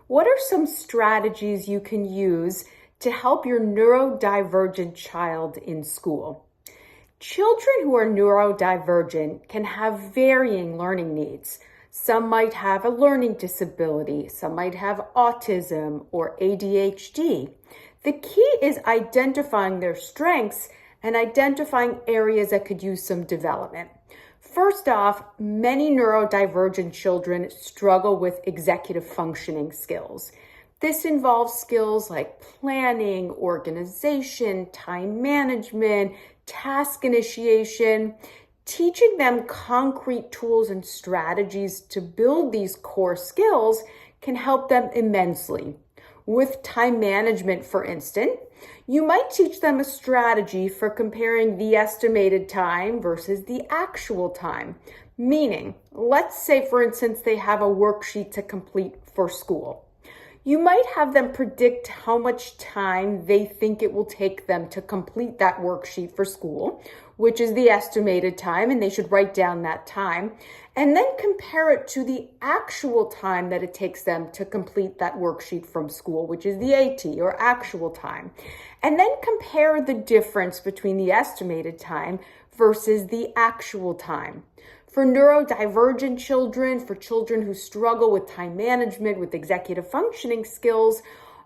What are some strategies you can use to help your neurodivergent child in school? Children who are neurodivergent can have varying learning needs. Some might have a learning disability, some might have autism or ADHD. The key is identifying their strengths and identifying areas that could use some development. First off, many neurodivergent children struggle with executive functioning skills. This involves skills like planning, organization, time management, task initiation. Teaching them concrete tools and strategies to build these core skills can help them immensely. With time management, for instance, you might teach them a strategy for comparing the estimated time versus the actual time. Meaning, let's say, for instance, they have a worksheet to complete for school. You might have them predict how much time they think it will take them to complete that worksheet for school, which is the estimated time, and they should write down that time, and then compare it to the actual time that it takes them to complete that worksheet from school, which is the AT, or actual time. And then compare the difference between the estimated time versus the actual time. For neurodivergent children, for children who struggle with time management, with executive functioning skills,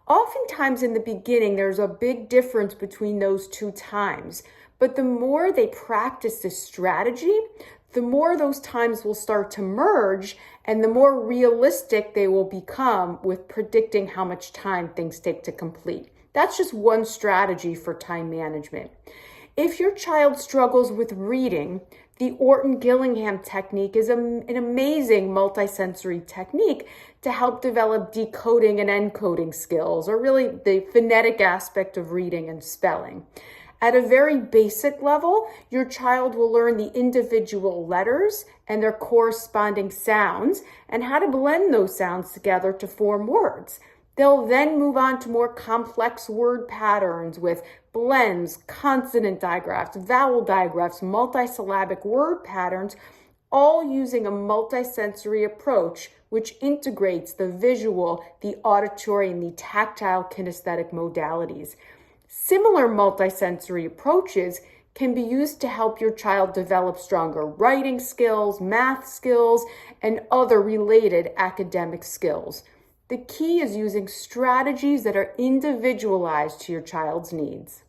oftentimes in the beginning, there's a big difference between those two times. But the more they practice this strategy, the more those times will start to merge and the more realistic they will become with predicting how much time things take to complete. That's just one strategy for time management. If your child struggles with reading, the Orton-Gillingham technique is an amazing multisensory technique to help develop decoding and encoding skills, or really the phonetic aspect of reading and spelling. At a very basic level, your child will learn the individual letters and their corresponding sounds and how to blend those sounds together to form words. They'll then move on to more complex word patterns with blends, consonant digraphs, vowel digraphs, multisyllabic word patterns, all using a multisensory approach which integrates the visual, the auditory, and the tactile kinesthetic modalities. Similar multisensory approaches can be used to help your child develop stronger writing skills, math skills, and other related academic skills. The key is using strategies that are individualized to your child's needs.